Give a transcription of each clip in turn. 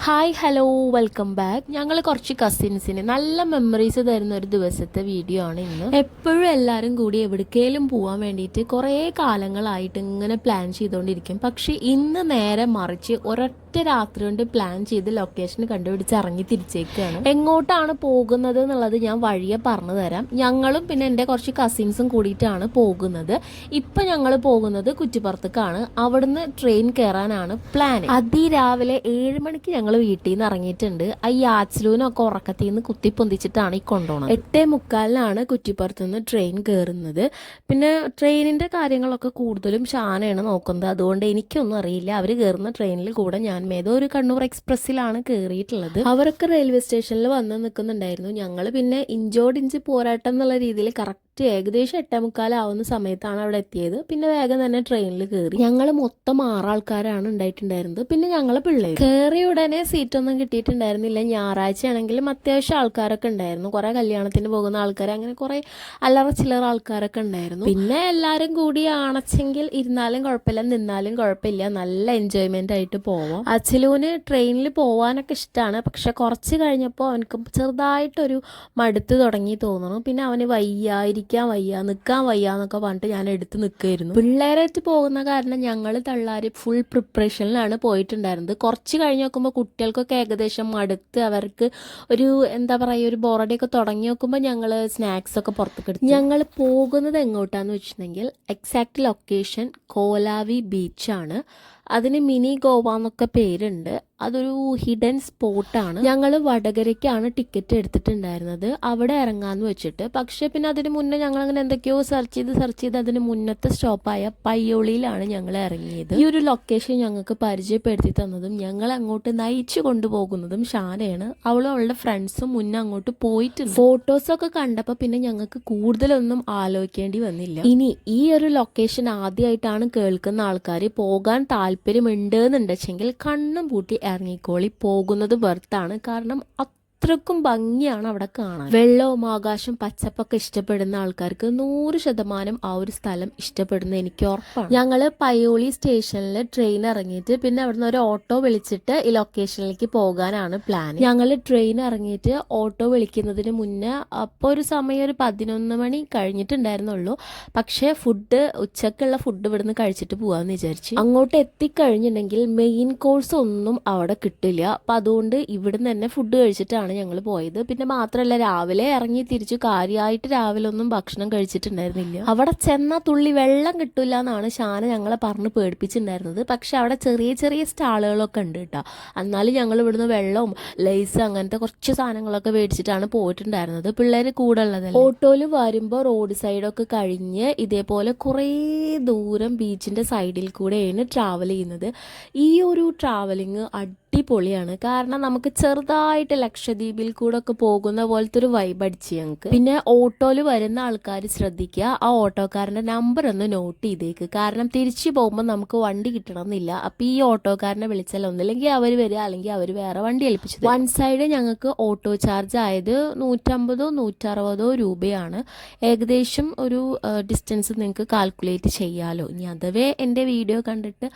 Hi hello welcome back. ഞങ്ങൾ കുറച്ച് കസിൻസിന് നല്ല മെമ്മറീസ് തരുന്ന ഒരു ദിവസത്തെ വീഡിയോ ആണ് ഇന്ന്. എപ്പോഴും എല്ലാവരും കൂടി എവിടേക്കെങ്കിലും പോകാൻ വേണ്ടിയിട്ട് കുറേ കാലങ്ങളായിട്ട് ഇങ്ങനെ പ്ലാൻ ചെയ്തുകൊണ്ടിരിക്കും. പക്ഷെ ഇന്ന് നേരെ മറിച്ച് ഒരൊറ്റ രാത്രി കൊണ്ട് പ്ലാൻ ചെയ്ത് ലൊക്കേഷൻ കണ്ടുപിടിച്ച് ഇറങ്ങി തിരിച്ചേക്കാണ്. എങ്ങോട്ടാണ് പോകുന്നത് എന്നുള്ളത് ഞാൻ വഴിയെ പറഞ്ഞു തരാം. ഞങ്ങളും പിന്നെ എൻ്റെ കുറച്ച് കസിൻസും കൂടിയിട്ടാണ് പോകുന്നത്. ഇപ്പം ഞങ്ങൾ പോകുന്നത് കുറ്റിപ്പുറത്തേക്കാണ്. അവിടുന്ന് ട്രെയിൻ കയറാനാണ് പ്ലാൻ. അതിരാവിലെ 7 മണിക്ക് ഞങ്ങൾ വീട്ടിൽ നിന്ന് ഇറങ്ങിയിട്ടുണ്ട്. ഈ ആച്ചിലൂനൊക്കെ ഉറക്കത്തിൽ നിന്ന് കുത്തിപ്പൊന്തിച്ചിട്ടാണ് ഈ കൊണ്ടുപോകുന്നത്. 8:45 കുറ്റിപ്പുറത്ത് നിന്ന് ട്രെയിൻ കയറുന്നത്. പിന്നെ ട്രെയിനിന്റെ കാര്യങ്ങളൊക്കെ കൂടുതലും ഷാനയാണ് നോക്കുന്നത്. അതുകൊണ്ട് എനിക്കൊന്നും അറിയില്ല. അവർ കയറുന്ന ട്രെയിനിൽ കൂടെ ഞാൻ ഏതോ ഒരു കണ്ണൂർ എക്സ്പ്രസ്സിലാണ് കയറിയിട്ടുള്ളത്. അവരൊക്കെ റെയിൽവേ സ്റ്റേഷനിൽ വന്ന് നിൽക്കുന്നുണ്ടായിരുന്നു. ഞങ്ങൾ പിന്നെ ഇഞ്ചോടിഞ്ച് പോരാട്ടം എന്നുള്ള രീതിയിൽ കറക്റ്റ് ഏകദേശം 8:45 സമയത്താണ് അവിടെ എത്തിയത്. പിന്നെ വേഗം തന്നെ ട്രെയിനിൽ കയറി. ഞങ്ങൾ മൊത്തം 6 ആൾക്കാരാണ് ഉണ്ടായിട്ടുണ്ടായിരുന്നത്. പിന്നെ ഞങ്ങൾ പിള്ളേർ കയറിയ ഉടനെ സീറ്റൊന്നും കിട്ടിയിട്ടുണ്ടായിരുന്നില്ല. ഞായറാഴ്ച ആണെങ്കിലും അത്യാവശ്യം ആൾക്കാരൊക്കെ ഉണ്ടായിരുന്നു. കുറെ കല്യാണത്തിന് പോകുന്ന ആൾക്കാർ, അങ്ങനെ കുറെ അല്ലറ ചില്ലറ ആൾക്കാരൊക്കെ ഉണ്ടായിരുന്നു. പിന്നെ എല്ലാവരും കൂടി ആണച്ചെങ്കിൽ ഇരുന്നാലും കുഴപ്പമില്ല, നിന്നാലും കുഴപ്പമില്ല, നല്ല എൻജോയ്മെന്റ് ആയിട്ട് പോവാം. അച്ഛലൂന് ട്രെയിനിൽ പോവാനൊക്കെ ഇഷ്ടമാണ്. പക്ഷെ കുറച്ച് കഴിഞ്ഞപ്പോൾ അവനക്ക് ചെറുതായിട്ടൊരു മടുത്ത് തുടങ്ങി തോന്നുന്നു. പിന്നെ അവന് വയ്യ, നിൽക്കാൻ വയ്യ എന്നൊക്കെ പറഞ്ഞിട്ട് ഞാൻ എടുത്ത് നിൽക്കുമായിരുന്നു. പിള്ളേരായിട്ട് പോകുന്ന കാരണം ഞങ്ങൾ തള്ളാര് ഫുൾ പ്രിപ്പറേഷനിലാണ് പോയിട്ടുണ്ടായിരുന്നത്. കുറച്ച് കഴിഞ്ഞ് നോക്കുമ്പോൾ കുട്ടികൾക്കൊക്കെ ഏകദേശം മടുത്ത് അവർക്ക് ഒരു എന്താ പറയുക, ഒരു ബോറടിയൊക്കെ തുടങ്ങി നോക്കുമ്പോൾ ഞങ്ങൾ സ്നാക്സ് ഒക്കെ പുറത്തേക്ക് എടുത്തു. ഞങ്ങൾ പോകുന്നത് എങ്ങോട്ടാന്ന് വെച്ചിട്ടുണ്ടെങ്കിൽ എക്സാക്ട് ലൊക്കേഷൻ കോലാവി ബീച്ചാണ്. അതിന് മിനി ഗോവ എന്നൊക്കെ പേരുണ്ട്. അതൊരു ഹിഡൻ സ്പോട്ടാണ്. ഞങ്ങൾ വടകരയ്ക്കാണ് ടിക്കറ്റ് എടുത്തിട്ടുണ്ടായിരുന്നത്, അവിടെ ഇറങ്ങാന്ന് വെച്ചിട്ട്. പക്ഷെ പിന്നെ അതിന് മുന്നേ ഞങ്ങൾ അങ്ങനെ എന്തൊക്കെയോ സെർച്ച് ചെയ്ത് അതിന് മുന്നത്തെ സ്റ്റോപ്പായ പയ്യോളിയിലാണ് ഞങ്ങൾ ഇറങ്ങിയത്. ഈ ഒരു ലൊക്കേഷൻ ഞങ്ങൾക്ക് പരിചയപ്പെടുത്തി തന്നതും ഞങ്ങൾ അങ്ങോട്ട് നയിച്ചു കൊണ്ടുപോകുന്നതും ഷാനയാണ്. അവളും അവളുടെ ഫ്രണ്ട്സും മുന്നേ അങ്ങോട്ട് പോയിട്ടുണ്ട്. ഫോട്ടോസൊക്കെ കണ്ടപ്പോൾ പിന്നെ ഞങ്ങൾക്ക് കൂടുതലൊന്നും ആലോചിക്കേണ്ടി വന്നില്ല. ഇനി ഈ ഒരു ലൊക്കേഷൻ ആദ്യമായിട്ടാണ് കേൾക്കുന്ന ആൾക്കാർ പോകാൻ താല്പര്യമുണ്ട് എന്നുണ്ടെങ്കിൽ കണ്ണും പൂട്ടി ഇറങ്ങിക്കോളി. പോകുന്നത് വെർത്താണ്. കാരണം അത്രക്കും ഭംഗിയാണ് അവിടെ കാണാൻ. വെള്ളവും ആകാശം പച്ചപ്പൊക്കെ ഇഷ്ടപ്പെടുന്ന ആൾക്കാർക്ക് 100% ആ ഒരു സ്ഥലം ഇഷ്ടപ്പെടുന്ന എനിക്ക് ഉറപ്പാണ്. ഞങ്ങള് പയ്യോളി സ്റ്റേഷനിൽ ട്രെയിൻ ഇറങ്ങിയിട്ട് പിന്നെ അവിടുന്ന് ഒരു ഓട്ടോ വിളിച്ചിട്ട് ഈ ലൊക്കേഷനിലേക്ക് പോകാനാണ് പ്ലാൻ. ഞങ്ങൾ ട്രെയിൻ ഇറങ്ങിയിട്ട് ഓട്ടോ വിളിക്കുന്നതിന് മുന്നേ അപ്പോൾ ഒരു സമയം ഒരു 11 മണി കഴിഞ്ഞിട്ടുണ്ടായിരുന്നുള്ളൂ. പക്ഷേ ഉച്ചക്കുള്ള ഫുഡ് ഇവിടുന്ന് കഴിച്ചിട്ട് പോകാമെന്ന് വിചാരിച്ചു. അങ്ങോട്ട് എത്തിക്കഴിഞ്ഞിട്ടുണ്ടെങ്കിൽ മെയിൻ കോഴ്സ് ഒന്നും അവിടെ കിട്ടില്ല. അപ്പം അതുകൊണ്ട് ഇവിടുന്ന് തന്നെ ഫുഡ് കഴിച്ചിട്ടാണ് ഞങ്ങൾ പോയത്. പിന്നെ മാത്രമല്ല, രാവിലെ ഇറങ്ങി തിരിച്ചു കാര്യമായിട്ട് രാവിലെ ഒന്നും ഭക്ഷണം കഴിച്ചിട്ടുണ്ടായിരുന്നില്ല. അവിടെ ചെന്നാൽ തുള്ളി വെള്ളം കിട്ടില്ല എന്നാണ് ഷാന ഞങ്ങളെ പറഞ്ഞ് പേടിപ്പിച്ചിട്ടുണ്ടായിരുന്നത്. പക്ഷെ അവിടെ ചെറിയ ചെറിയ സ്റ്റാളുകളൊക്കെ ഉണ്ട് കേട്ടോ. എന്നാലും ഞങ്ങൾ ഇവിടുന്ന് വെള്ളവും ലേസ് അങ്ങനത്തെ കുറച്ച് സാധനങ്ങളൊക്കെ മേടിച്ചിട്ടാണ് പോയിട്ടുണ്ടായിരുന്നത്. പിള്ളേർ കൂടെ ഉള്ളതല്ല. ഓട്ടോയിൽ വരുമ്പോൾ റോഡ് സൈഡൊക്കെ കഴിഞ്ഞ് ഇതേപോലെ കുറേ ദൂരം ബീച്ചിന്റെ സൈഡിൽ കൂടെയാണ് ട്രാവൽ ചെയ്യുന്നത്. ഈ ഒരു ട്രാവലിങ് അടിപൊളിയാണ്. കാരണം നമുക്ക് ചെറുതായിട്ട് ലക്ഷദ്വീപിൽ കൂടെ ഒക്കെ പോകുന്ന പോലത്തെ ഒരു വൈബ് അടിച്ച് ഞങ്ങൾക്ക്. പിന്നെ ഓട്ടോയിൽ വരുന്ന ആൾക്കാർ ശ്രദ്ധിക്കുക, ആ ഓട്ടോക്കാരന്റെ നമ്പർ ഒന്ന് നോട്ട് ചെയ്തേക്ക്. കാരണം തിരിച്ചു പോകുമ്പോൾ നമുക്ക് വണ്ടി കിട്ടണമെന്നില്ല. അപ്പൊ ഈ ഓട്ടോക്കാരനെ വിളിച്ചാൽ ഒന്നില്ലെങ്കിൽ അവർ വരിക, അല്ലെങ്കിൽ അവർ വേറെ വണ്ടി ഏൽപ്പിച്ചത്. വൺ സൈഡ് ഞങ്ങൾക്ക് ഓട്ടോ ചാർജ് ആയത് 150-160 രൂപയാണ്. ഏകദേശം ഒരു ഡിസ്റ്റൻസ് നിങ്ങൾക്ക് കാൽക്കുലേറ്റ് ചെയ്യാലോ. ഇനി അഥവേ എൻ്റെ വീഡിയോ കണ്ടിട്ട്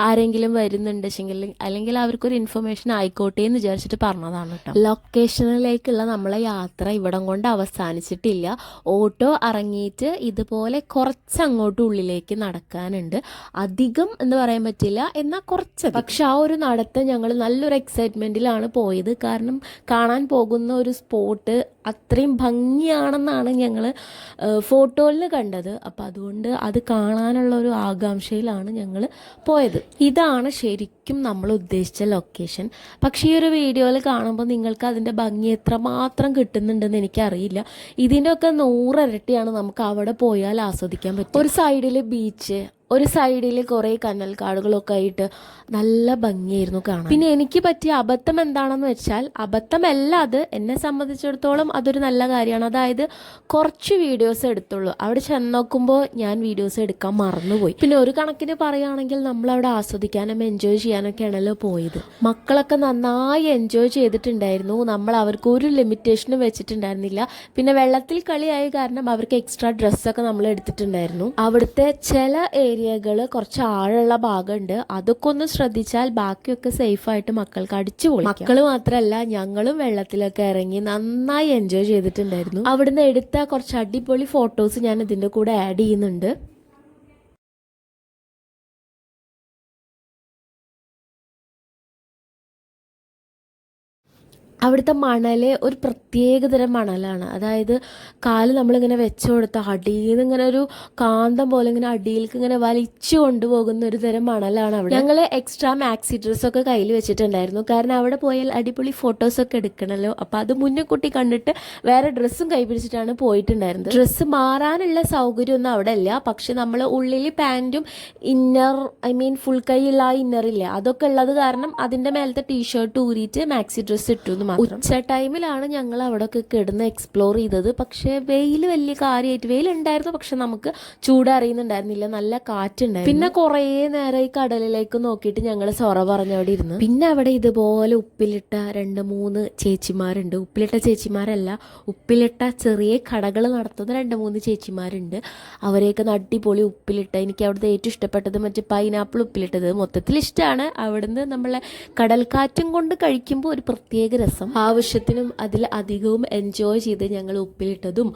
ആരെങ്കിലും വരുന്നുണ്ടെങ്കിൽ അല്ലെങ്കിൽ അവർക്കൊരു ഇൻഫർമേഷൻ ആയിക്കോട്ടെ എന്ന് വിചാരിച്ചിട്ട് പറഞ്ഞതാണ് കേട്ടോ. ലൊക്കേഷനിലേക്കുള്ള നമ്മളെ യാത്ര ഇവിടം കൊണ്ട് അവസാനിച്ചിട്ടില്ല. ഓട്ടോ ഇറങ്ങിയിട്ട് ഇതുപോലെ കുറച്ചങ്ങോട്ട് ഉള്ളിലേക്ക് നടക്കാനുണ്ട്. അധികം എന്ന് പറയാൻ പറ്റില്ല, എന്നാൽ കുറച്ച്. പക്ഷെ ആ ഒരു നടത്തം ഞങ്ങൾ നല്ലൊരു എക്സൈറ്റ്മെന്റിലാണ് പോയത്. കാരണം കാണാൻ പോകുന്ന ഒരു സ്പോട്ട് അത്രയും ഭംഗിയാണെന്നാണ് ഞങ്ങൾ ഫോട്ടോയിൽ കണ്ടത്. അപ്പം അതുകൊണ്ട് അത് കാണാനുള്ള ഒരു ആകാംക്ഷയിലാണ് ഞങ്ങൾ പോയത്. ഇതാണ് ശരിക്കും നമ്മൾ ഉദ്ദേശിച്ച ലൊക്കേഷൻ. പക്ഷേ ഈ ഒരു വീഡിയോയിൽ കാണുമ്പോൾ നിങ്ങൾക്ക് അതിൻ്റെ ഭംഗി എത്രമാത്രം കിട്ടുന്നുണ്ടെന്ന് എനിക്കറിയില്ല. ഇതിൻ്റെയൊക്കെ 100 ഇരട്ടിയാണ് നമുക്ക് അവിടെ പോയാൽ ആസ്വദിക്കാൻ പറ്റും. ഒരു സൈഡിൽ ബീച്ച്, ഒരു സൈഡിൽ കുറേ കനൽക്കാടുകളൊക്കെ ആയിട്ട് നല്ല ഭംഗിയായിരുന്നു കാണാൻ. പിന്നെ എനിക്ക് പറ്റിയ അബദ്ധം എന്താണെന്ന് വെച്ചാൽ, അബദ്ധമല്ല അത്, എന്നെ സംബന്ധിച്ചിടത്തോളം അതൊരു നല്ല കാര്യമാണ്. അതായത് കുറച്ച് വീഡിയോസ് എടുത്തുള്ളൂ. അവിടെ ചെന്ന് നോക്കുമ്പോൾ ഞാൻ വീഡിയോസ് എടുക്കാൻ മറന്നുപോയി. പിന്നെ ഒരു കണക്കിന് പറയുകയാണെങ്കിൽ നമ്മളവിടെ ആസ്വദിക്കാനും എൻജോയ് ചെയ്യാനൊക്കെയാണല്ലോ പോയത്. മക്കളൊക്കെ നന്നായി എൻജോയ് ചെയ്തിട്ടുണ്ടായിരുന്നു. നമ്മൾ അവർക്ക് ഒരു ലിമിറ്റേഷനും വെച്ചിട്ടുണ്ടായിരുന്നില്ല. പിന്നെ വെള്ളത്തിൽ കളിയായ കാരണം അവർക്ക് എക്സ്ട്രാ ഡ്രസ്സൊക്കെ നമ്മൾ എടുത്തിട്ടുണ്ടായിരുന്നു. അവിടുത്തെ ചില ഏരിയ ഏരിയകൾ കുറച്ച് ആഴമുള്ള ഭാഗമുണ്ട്. അതൊക്കെ ഒന്ന് ശ്രദ്ധിച്ചാൽ ബാക്കിയൊക്കെ സേഫായിട്ട് മക്കൾക്ക് അടിച്ചു പൊളിക്കാം. മക്കൾ മാത്രമല്ല ഞങ്ങളും വെള്ളത്തിലൊക്കെ ഇറങ്ങി നന്നായി എൻജോയ് ചെയ്തിട്ടുണ്ടായിരുന്നു. അവിടുന്ന് എടുത്ത കുറച്ച് അടിപൊളി ഫോട്ടോസ് ഞാൻ ഇതിൻ്റെ കൂടെ ആഡ് ചെയ്യുന്നുണ്ട്. അവിടുത്തെ മണൽ ഒരു പ്രത്യേകതരം മണലാണ്. അതായത് കാല് നമ്മളിങ്ങനെ വെച്ചു കൊടുത്ത അടിയിൽ നിന്ന് ഇങ്ങനെ ഒരു കാന്തം പോലെ ഇങ്ങനെ അടിയിലേക്ക് ഇങ്ങനെ വലിച്ചു കൊണ്ടുപോകുന്ന ഒരു തരം മണലാണ് അവിടെ. ഞങ്ങൾ എക്സ്ട്രാ മാക്സി ഡ്രസ്സൊക്കെ കയ്യിൽ വെച്ചിട്ടുണ്ടായിരുന്നു. കാരണം അവിടെ പോയാൽ അടിപൊളി ഫോട്ടോസൊക്കെ എടുക്കണമല്ലോ. അപ്പം അത് മുന്നേ കൂട്ടി കണ്ടിട്ട് വേറെ ഡ്രസ്സും കൈ പിടിച്ചിട്ടാണ് പോയിട്ടുണ്ടായിരുന്നത്. ഡ്രസ്സ് മാറാനുള്ള സൗകര്യമൊന്നും അവിടെ ഇല്ല. പക്ഷെ നമ്മൾ ഉള്ളിൽ പാൻറ്റും ഇന്നർ ഫുൾ കൈയുള്ള ആ ഇന്നറില്ലേ അതൊക്കെ ഉള്ളത് കാരണം അതിൻ്റെ മേലത്തെ ടീഷർട്ട് ഊരിയിട്ട് മാക്സി ഡ്രസ്സ് ഇട്ടു. ഉച്ച ടൈമിലാണ് ഞങ്ങൾ അവിടെ ഒക്കെ കിടന്ന് എക്സ്പ്ലോർ ചെയ്തത്. പക്ഷേ വെയിൽ വലിയ കാര്യമായിട്ട് വെയിലുണ്ടായിരുന്നു, പക്ഷെ നമുക്ക് ചൂടറിയുന്നുണ്ടായിരുന്നില്ല, നല്ല കാറ്റുണ്ടായിരുന്നു. പിന്നെ കുറേ നേരം ഈ കടലിലേക്ക് നോക്കിയിട്ട് ഞങ്ങൾ സൊറ പറഞ്ഞവിടെ ഇരുന്നു. പിന്നെ അവിടെ ഇതുപോലെ ഉപ്പിലിട്ട 2-3 ചേച്ചിമാരുണ്ട്. ഉപ്പിലിട്ട ചേച്ചിമാരല്ല, ഉപ്പിലിട്ട ചെറിയ കടകൾ നടത്തുന്ന 2-3 ചേച്ചിമാരുണ്ട്. അവരെയൊക്കെ അടിപൊളി ഉപ്പിലിട്ട, എനിക്ക് അവിടുത്തെ ഏറ്റവും ഇഷ്ടപ്പെട്ടത് മറ്റേ പൈനാപ്പിൾ ഉപ്പിലിട്ടത് മൊത്തത്തിൽ ഇഷ്ടമാണ്. അവിടുന്ന് നമ്മളെ കടൽക്കാറ്റും കൊണ്ട് കഴിക്കുമ്പോൾ ഒരു പ്രത്യേക രസം. ആവശ്യത്തിനും അതിൽ അധികവും എൻജോയ് ചെയ്ത് ഞങ്ങൾ ഉപ്പിലിട്ടതും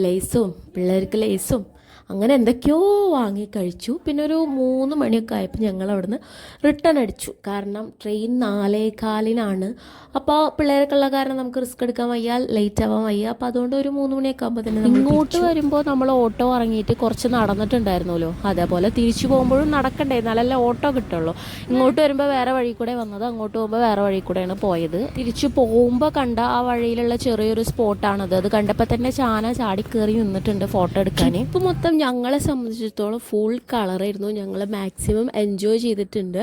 ലേസും പിള്ളേർക്ക് ലേസും അങ്ങനെ എന്തൊക്കെയോ വാങ്ങി കഴിച്ചു. പിന്നെ ഒരു 3 മണിയൊക്കെ ആയപ്പോൾ ഞങ്ങൾ അവിടുന്ന് റിട്ടേൺ അടിച്ചു. കാരണം ട്രെയിൻ 4:15 അപ്പോൾ പിള്ളേരൊക്കെ ഉള്ള കാരണം നമുക്ക് റിസ്ക് എടുക്കാൻ വയ്യ, ലേറ്റ് ആവാൻ വയ്യ. അപ്പോൾ അതുകൊണ്ട് ഒരു 3 മണിയൊക്കെ ആകുമ്പോൾ തന്നെ ഇങ്ങോട്ട് വരുമ്പോൾ നമ്മൾ ഓട്ടോ ഇറങ്ങിയിട്ട് കുറച്ച് നടന്നിട്ടുണ്ടായിരുന്നല്ലോ. അതേപോലെ തിരിച്ചു പോകുമ്പോഴും നടക്കണ്ടേ, എന്നാലല്ലേ ഓട്ടോ കിട്ടുള്ളൂ. ഇങ്ങോട്ട് വരുമ്പോൾ വേറെ വഴി കൂടെ വന്നത്, അങ്ങോട്ട് പോകുമ്പോൾ വേറെ വഴി കൂടെയാണ് പോയത്. തിരിച്ചു പോകുമ്പോൾ കണ്ട ആ വഴിയിലുള്ള ചെറിയൊരു സ്പോട്ടാണത്. അത് കണ്ടപ്പോൾ തന്നെ ചാന ചാടി കയറി നിന്നിട്ടുണ്ട് ഫോട്ടോ എടുക്കാൻ. ഇപ്പോൾ മൊത്തം ഞങ്ങളെ സംബന്ധിച്ചിടത്തോളം ഫുൾ കളറായിരുന്നു. ഞങ്ങൾ മാക്സിമം എൻജോയ് ചെയ്തിട്ടുണ്ട്.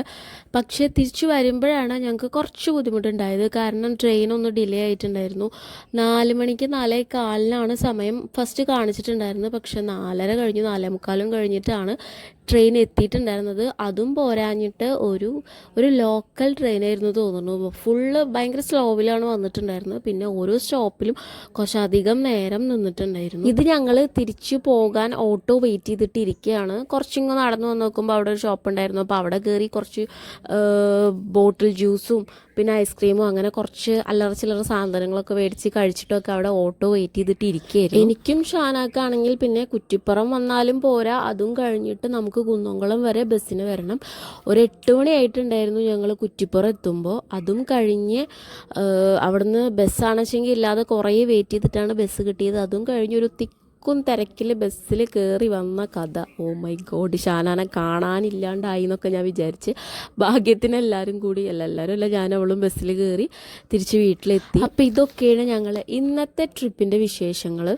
പക്ഷേ തിരിച്ചു വരുമ്പോഴാണ് ഞങ്ങൾക്ക് കുറച്ച് ബുദ്ധിമുട്ടുണ്ടായത്. കാരണം ട്രെയിൻ ഒന്ന് ഡിലേ ആയിട്ടുണ്ടായിരുന്നു. 4 മണിക്ക് 4:15 സമയം ഫസ്റ്റ് കാണിച്ചിട്ടുണ്ടായിരുന്നു. പക്ഷെ 4:30 കഴിഞ്ഞു, 4:45 കഴിഞ്ഞിട്ടാണ് ട്രെയിൻ എത്തിയിട്ടുണ്ടായിരുന്നത്. അതും പോരാഞ്ഞിട്ട് ഒരു ലോക്കൽ ട്രെയിനായിരുന്നു തോന്നുന്നു. ഫുള്ള് ഭയങ്കര സ്ലോവിലാണ് വന്നിട്ടുണ്ടായിരുന്നത്. പിന്നെ ഓരോ സ്റ്റോപ്പിലും കുറച്ചധികം നേരം നിന്നിട്ടുണ്ടായിരുന്നു. ഇത് ഞങ്ങൾ തിരിച്ചു പോകാൻ ഓട്ടോ വെയിറ്റ് ചെയ്തിട്ട് ഇരിക്കുകയാണ്. കുറച്ചിങ്ങ് നടന്നു വന്ന് നോക്കുമ്പോൾ അവിടെ ഒരു ഷോപ്പ് ഉണ്ടായിരുന്നു. അപ്പോൾ അവിടെ കയറി കുറച്ച് ബോട്ടിൽ ജ്യൂസും പിന്നെ ഐസ്ക്രീമും അങ്ങനെ കുറച്ച് അല്ലറ ചില്ലറ സാധനങ്ങളൊക്കെ മേടിച്ച് കഴിച്ചിട്ടൊക്കെ അവിടെ ഓട്ടോ വെയിറ്റ് ചെയ്തിട്ട് ഇരിക്കുകയായിരുന്നു. എനിക്കും ഷാനാക്കാണെങ്കിൽ പിന്നെ കുറ്റിപ്പുറം വന്നാലും പോരാ, അതും കഴിഞ്ഞിട്ട് നമുക്ക് കുന്നംകുളം വരെ ബസ്സിന് വരണം. ഒരു 8 മണി ആയിട്ടുണ്ടായിരുന്നു ഞങ്ങൾ കുറ്റിപ്പുറം എത്തുമ്പോൾ. അതും കഴിഞ്ഞ് അവിടുന്ന് ബസ്സാണെച്ചെങ്കിൽ ഇല്ലാതെ കുറേ വെയിറ്റ് ചെയ്തിട്ടാണ് ബസ് കിട്ടിയത്. അതും കഴിഞ്ഞൊരു തിരക്കിൽ ബസ്സിൽ കയറി വന്ന കഥ. ഓ മൈ ഗോഡ്, ഷാനാനെ കാണാനില്ലാണ്ടായി എന്നൊക്കെ ഞാൻ വിചാരിച്ച്. ഭാഗ്യത്തിന് എല്ലാവരും കൂടി എല്ലാവരും അല്ല, ഞാനവളും ബസ്സിൽ കയറി തിരിച്ച് വീട്ടിലെത്തി. അപ്പോൾ ഇതൊക്കെയാണ് ഞങ്ങൾ ഇന്നത്തെ ട്രിപ്പിൻ്റെ വിശേഷങ്ങൾ.